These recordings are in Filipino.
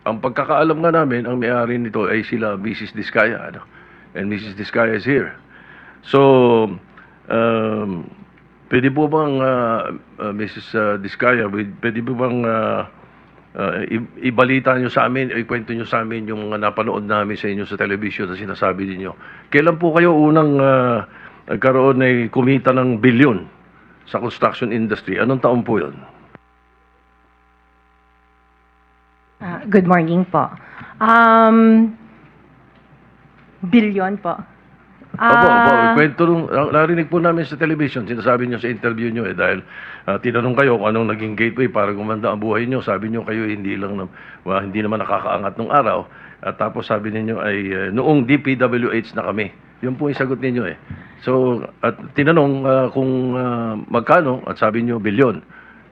ang pagkakaalam nga namin, ang may-ari nito ay sila Mrs. Diskaya, ano? And Mrs. Diskaya is here. So, pwede po bang, Mrs. Diskaya, pwede po bang ibalita nyo sa amin, ikwento nyo sa amin yung mga napanood namin sa inyo sa television na sinasabi ninyo. Kailan po kayo unang nagkaroon ay kumita ng bilyon sa construction industry? Anong taon po yun? Good morning po. Billion po. Opo, kwento nung, narinig po namin sa television, sinasabi nyo sa interview nyo dahil tinanong kayo kung anong naging gateway para gumanda ang buhay nyo. Sabi nyo kayo hindi naman nakakaangat nung araw. At tapos sabi niyo ay noong DPWH na kami. Yun po yung sagot ninyo eh. So, at tinanong kung magkano at sabi nyo bilyon.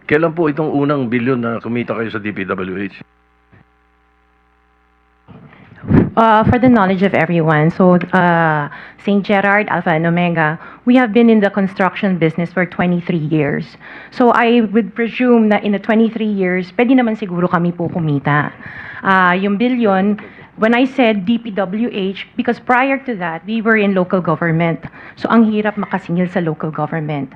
Kailan po itong unang bilyon na kumita kayo sa DPWH? For the knowledge of everyone, so St. Gerard, Alpha and Omega, we have been in the construction business for 23 years. So I would presume na in the 23 years, pwede naman siguro kami po kumita. Yung billion, when I said DPWH, because prior to that, we were in local government. So ang hirap makasingil sa local government.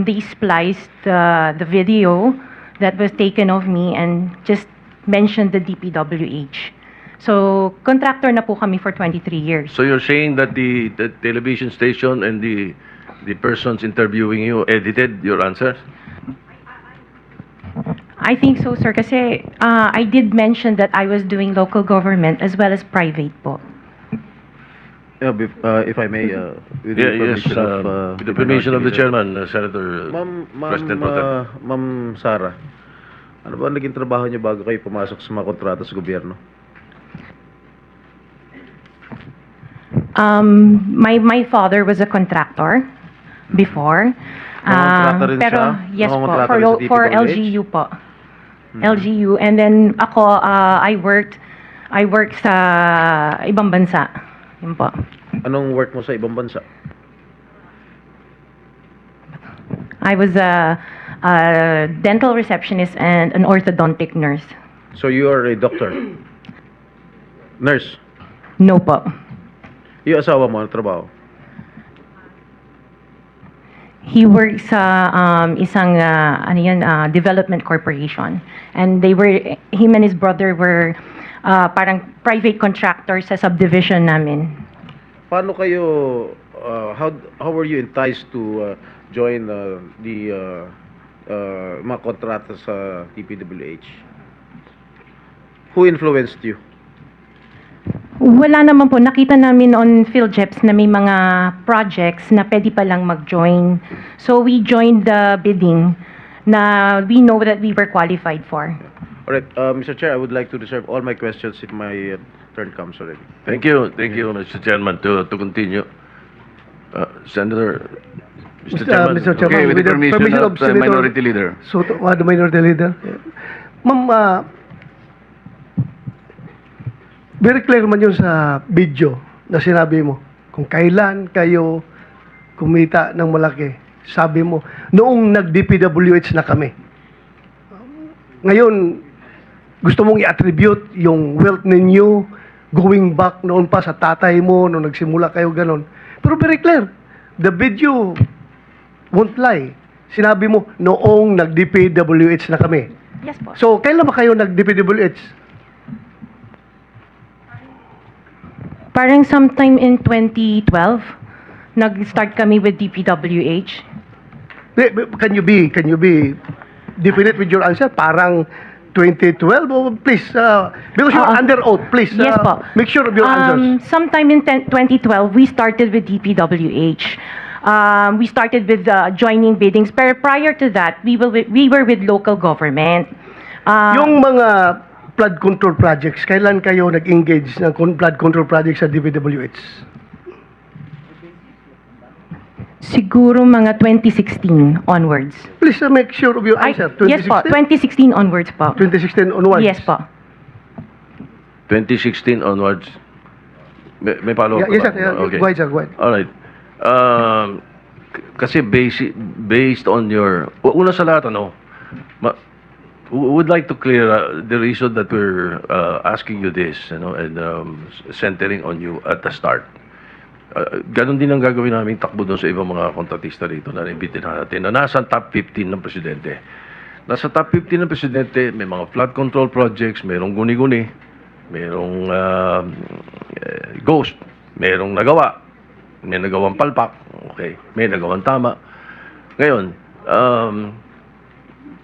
They spliced the video that was taken of me and just mentioned the DPWH. So, contractor na po kami for 23 years. So you're saying that the television station and the persons interviewing you edited your answers? I think so, sir, kasi I did mention that I was doing local government as well as private po. Yeah, if I may, with the Yes, permission of, with the permission of the chairman, Senator President Pro Tem. Ma'am Sara, ano ba ang naging trabaho niyo bago kayo pumasok sa mga kontrata sa gobyerno? My father was a contractor before. Nangongontrata rin Pero siya? yes po, Nangongontrata rin sa for DPWH? LGU po. LGU, and then ako I worked sa ibang bansa. Yun po. Anong work mo sa ibang bansa? I was a dental receptionist and an orthodontic nurse. So you are a doctor? Nurse? No po. Yung asawa mo, ano trabaho? He works sa isang development corporation, and him and his brother were parang private contractors sa subdivision namin. Paano kayo, how were you enticed to join the mga kontrata sa TPWH? Who influenced you? Wala naman po. Nakita namin on PhilJeps na may mga projects na pwede palang mag-join. So we joined the bidding na we know that we were qualified for. Alright, Mr. Chair, I would like to reserve all my questions if my turn comes already. Thank you, Mr. Chairman, to continue. Senator, Mr. Chairman. Mr. Chairman, Okay, with the permission of the Senator Minority Leader. Soto, the Minority Leader. Ma'am, very clear man yun sa video na sinabi mo. Kung kailan kayo kumita ng malaki, sabi mo, noong nag-DPWH na kami. Ngayon, gusto mong i-attribute yung wealth ninyo going back noon pa sa tatay mo, noong nagsimula kayo ganon. Pero very clear, the video won't lie. Sinabi mo, noong nag-DPWH na kami. Yes po. So, kailan ba kayo nag-DPWH? Parang sometime in 2012, nag-start kami with DPWH. Can you be definite with your answer? Parang 2012? Oh, please, because you're under oath, please. Yes po. Make sure of your answers. Sometime in 2012, we started with DPWH. We started with joining biddings. Pero prior to that, we were with local government. Yung mga flood control projects, kailan kayo nag-engage ng flood control projects sa DPWH? Siguro mga 2016 onwards. Please make sure of your answer. Yes po, 2016 onwards po. 2016 onwards? Yes po. 2016 onwards. May follow-up Yes, ba? sir. Okay. Go ahead, sir. Go ahead. Alright. Kasi based on your... Una sa lahat, would like to clear the reason that we're asking you this, and centering on you at the start. Ganon din ang gagawin namin takbo doon sa ibang mga kontratista rito na naibitin natin na nasa top 15 ng presidente. Nasa top 15 ng presidente, may mga flood control projects, mayroong guni-guni, mayroong ghost, mayroong nagawa, may nagawang palpak, okay, may nagawang tama. Ngayon,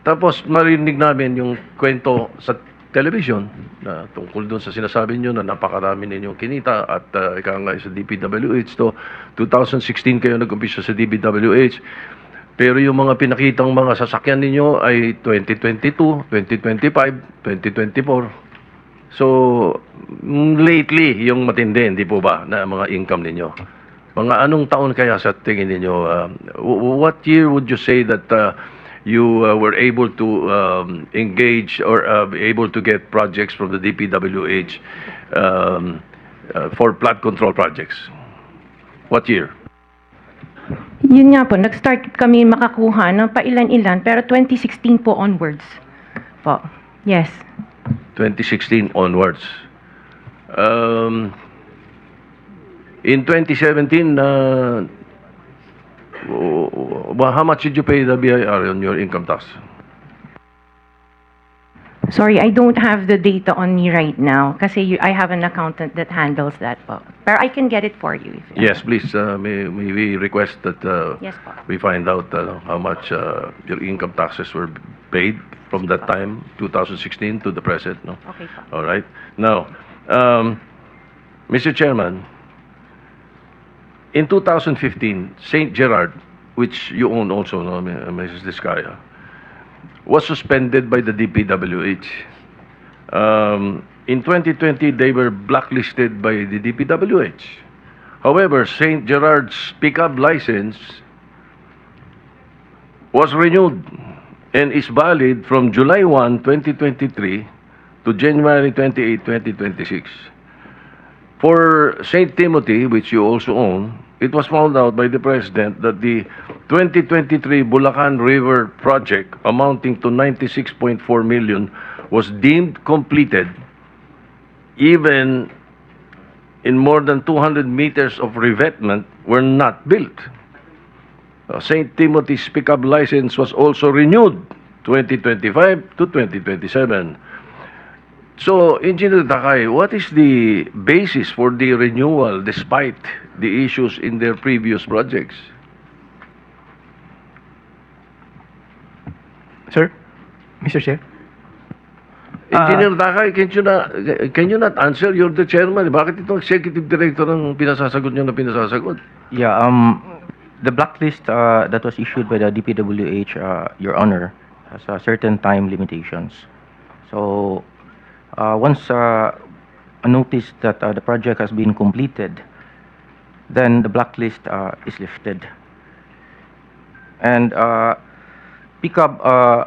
tapos marinig namin yung kwento sa television na tungkol doon sa sinasabi nyo na napakarami ninyong kinita at ika nga sa DPWH to 2016 kayo nag-umpisa sa DPWH, pero yung mga pinakitang mga sasakyan ninyo ay 2022, 2025, 2024. So lately yung matindi, hindi po ba, na mga income ninyo? Mga anong taon kaya sa tingin ninyo? What year would you say that you were able to engage or be able to get projects from the DPWH for flood control projects? What year? Yun nga po, nag-start kami makakuha ng pailan-ilan, pero 2016 po onwards po. Yes. 2016 onwards. In 2017, how much did you pay the BIR on your income tax? Sorry, I don't have the data on me right now kasi I have an accountant that handles that po. Pero I can get it for you. Yes, please. May we request that Yes po. we find out how much your income taxes were paid from that time, 2016 to the present. No? Okay po. All right. Now, Mr. Chairman, in 2015, St. Gerard, which you own also, no, Mrs. Discaya, was suspended by the DPWH. In 2020, they were blacklisted by the DPWH. However, St. Gerard's pickup license was renewed and is valid from July 1, 2023 to January 28, 2026. For St. Timothy, which you also own, it was found out by the President that the 2023 Bulacan River project amounting to 96.4 million was deemed completed even in more than 200 meters of revetment were not built. St. Timothy's pickup license was also renewed 2025 to 2027. So, Engineer Takay, what is the basis for the renewal despite the issues in their previous projects? Sir, Mr. Chair. Engineer Takay, can you not answer? You're the chairman. Bakit itong executive director ang pinasasagot niyo na pinasasagot? Yeah, the blacklist that was issued by the DPWH, Your Honor, has certain time limitations. So, once a notice that the project has been completed, then the blacklist is lifted. And PICAB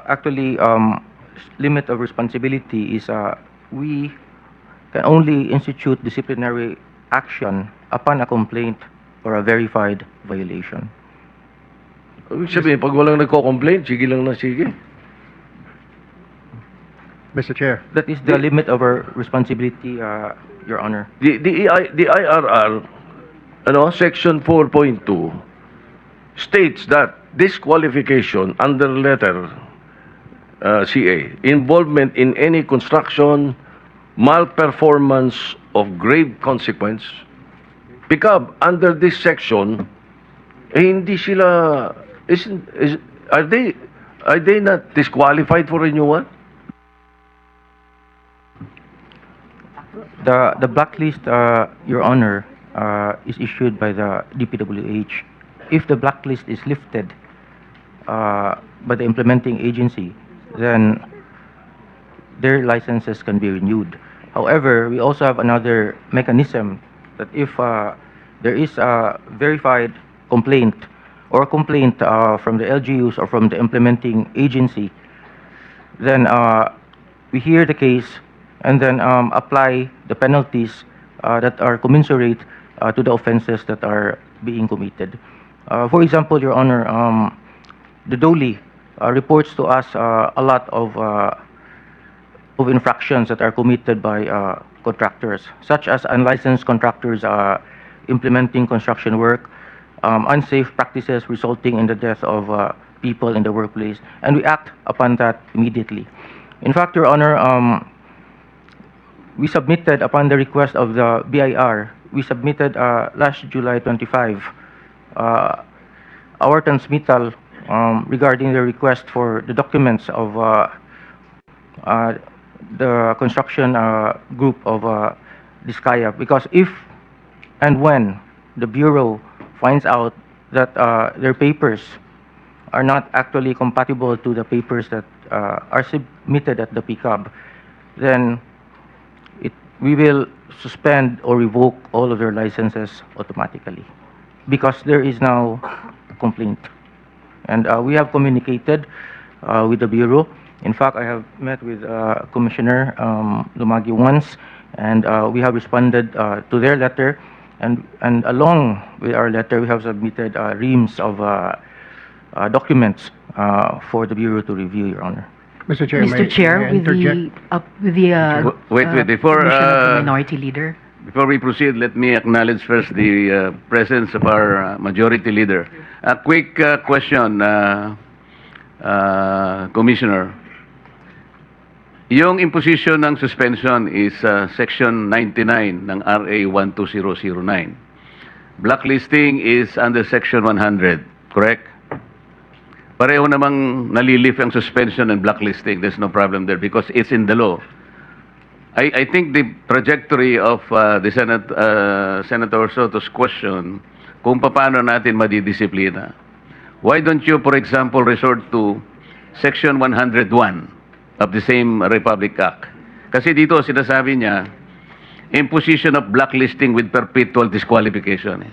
actually limit of responsibility is we can only institute disciplinary action upon a complaint or a verified violation. Ibig sabihin, pag walang nagko-complain, sige lang na sige. Mr. Chair. That is the limit of our responsibility, Your Honor. The IRR, section 4.2 states that disqualification under letter CA, involvement in any construction, malperformance of grave consequence. Because under this section, hindi sila, are they not disqualified for renewal? The blacklist, Your Honor, is issued by the DPWH. If the blacklist is lifted by the implementing agency, then their licenses can be renewed. However, we also have another mechanism that if there is a verified complaint or complaint from the LGUs or from the implementing agency, then we hear the case and then apply the penalties that are commensurate to the offenses that are being committed. For example, Your Honor, the DOLI reports to us a lot of of infractions that are committed by contractors, such as unlicensed contractors implementing construction work, unsafe practices resulting in the death of people in the workplace, and we act upon that immediately. In fact, Your Honor, we submitted, upon the request of the BIR, we submitted last July 25 our transmittal regarding the request for the documents of the construction group of Diskaya, because if and when the Bureau finds out that their papers are not actually compatible to the papers that are submitted at the PCAB, then we will suspend or revoke all of their licenses automatically, because there is now a complaint. And we have communicated with the Bureau. In fact, I have met with Commissioner Lumagi once, and we have responded to their letter, and along with our letter, we have submitted reams of documents for the Bureau to review, Your Honor. Mr. Chair, may Mr. Chair, I with interject? the Wait, before, permission of the Minority Leader. Before we proceed, let me acknowledge first the presence of our Majority Leader. A quick question, Commissioner. Yung imposition ng suspension is Section 99 ng RA 12009. Blacklisting is under Section 100, correct? Pareho namang nalilift ang suspension and blacklisting. There's no problem there because it's in the law. I think the trajectory of the Senator Soto's question, kung paano natin madidisiplina. Why don't you, for example, resort to Section 101 of the same Republic Act? Kasi dito sinasabi niya, imposition of blacklisting with perpetual disqualification.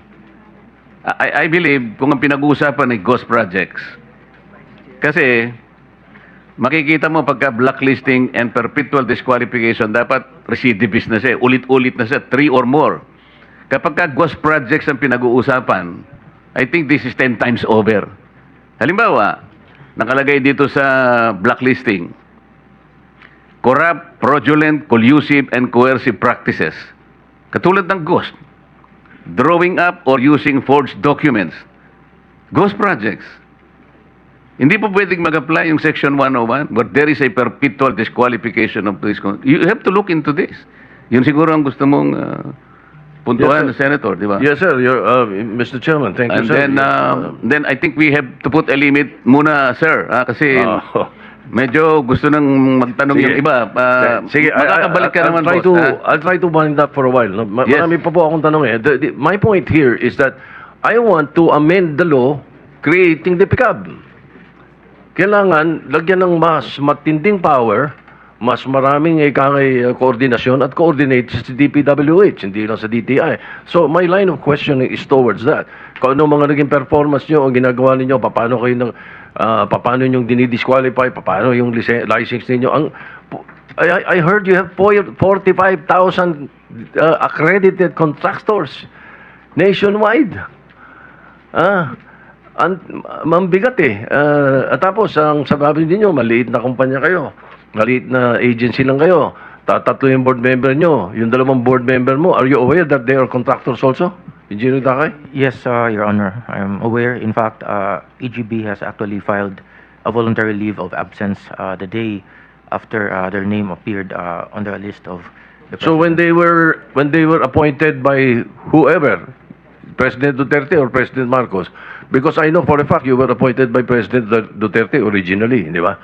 I believe kung ang pinag-uusapan ay ghost projects, kasi makikita mo pagka blacklisting and perpetual disqualification, dapat recidivist na siya, ulit-ulit na siya, 3 or more. Kapag ka ghost projects ang pinag-uusapan, I think this is 10 times over. Halimbawa, nakalagay dito sa blacklisting, corrupt, fraudulent, collusive, and coercive practices. Katulad ng ghost, drawing up or using forged documents. Ghost projects. Hindi po pwedeng mag-apply yung Section 101, but there is a perpetual disqualification of this. You have to look into this. Yun siguro ang gusto mong puntuhan, Yes, sir. Senator, di ba? Yes, sir. Mr. Chairman, thank you, And sir. then I think we have to put a limit muna, sir. Kasi medyo gusto nang magtanong Sige. yung iba. Sige, Makakabalik ka naman, boss. I'll try to wind up for a while. No? Yes. Marami pa po akong tanong eh. My point here is that I want to amend the law creating the PICAB. Kailangan lagyan ng mas matinding power, mas maraming koordinasyon at coordinate sa DPWH, hindi lang sa DTI. So my line of questioning is towards that. Kung ano mga naging performance nyo, ang ginagawa ninyo, paano kayo paano yung dinidisqualify, paano yung license ninyo. I heard you have 45,000 accredited contractors nationwide. Mambigat eh. At tapos, ang sabi niyo, maliit na kumpanya kayo. Maliit na agency lang kayo. Tatlo yung board member nyo. Yung 2 board member mo, are you aware that they are contractors also? Engineer Takay? Yes, Your Honor, I'm aware. In fact, EGB has actually filed a voluntary leave of absence the day after their name appeared on the list of the So when they were appointed by whoever, President Duterte or President Marcos, because I know for a fact you were appointed by President Duterte originally, di ba?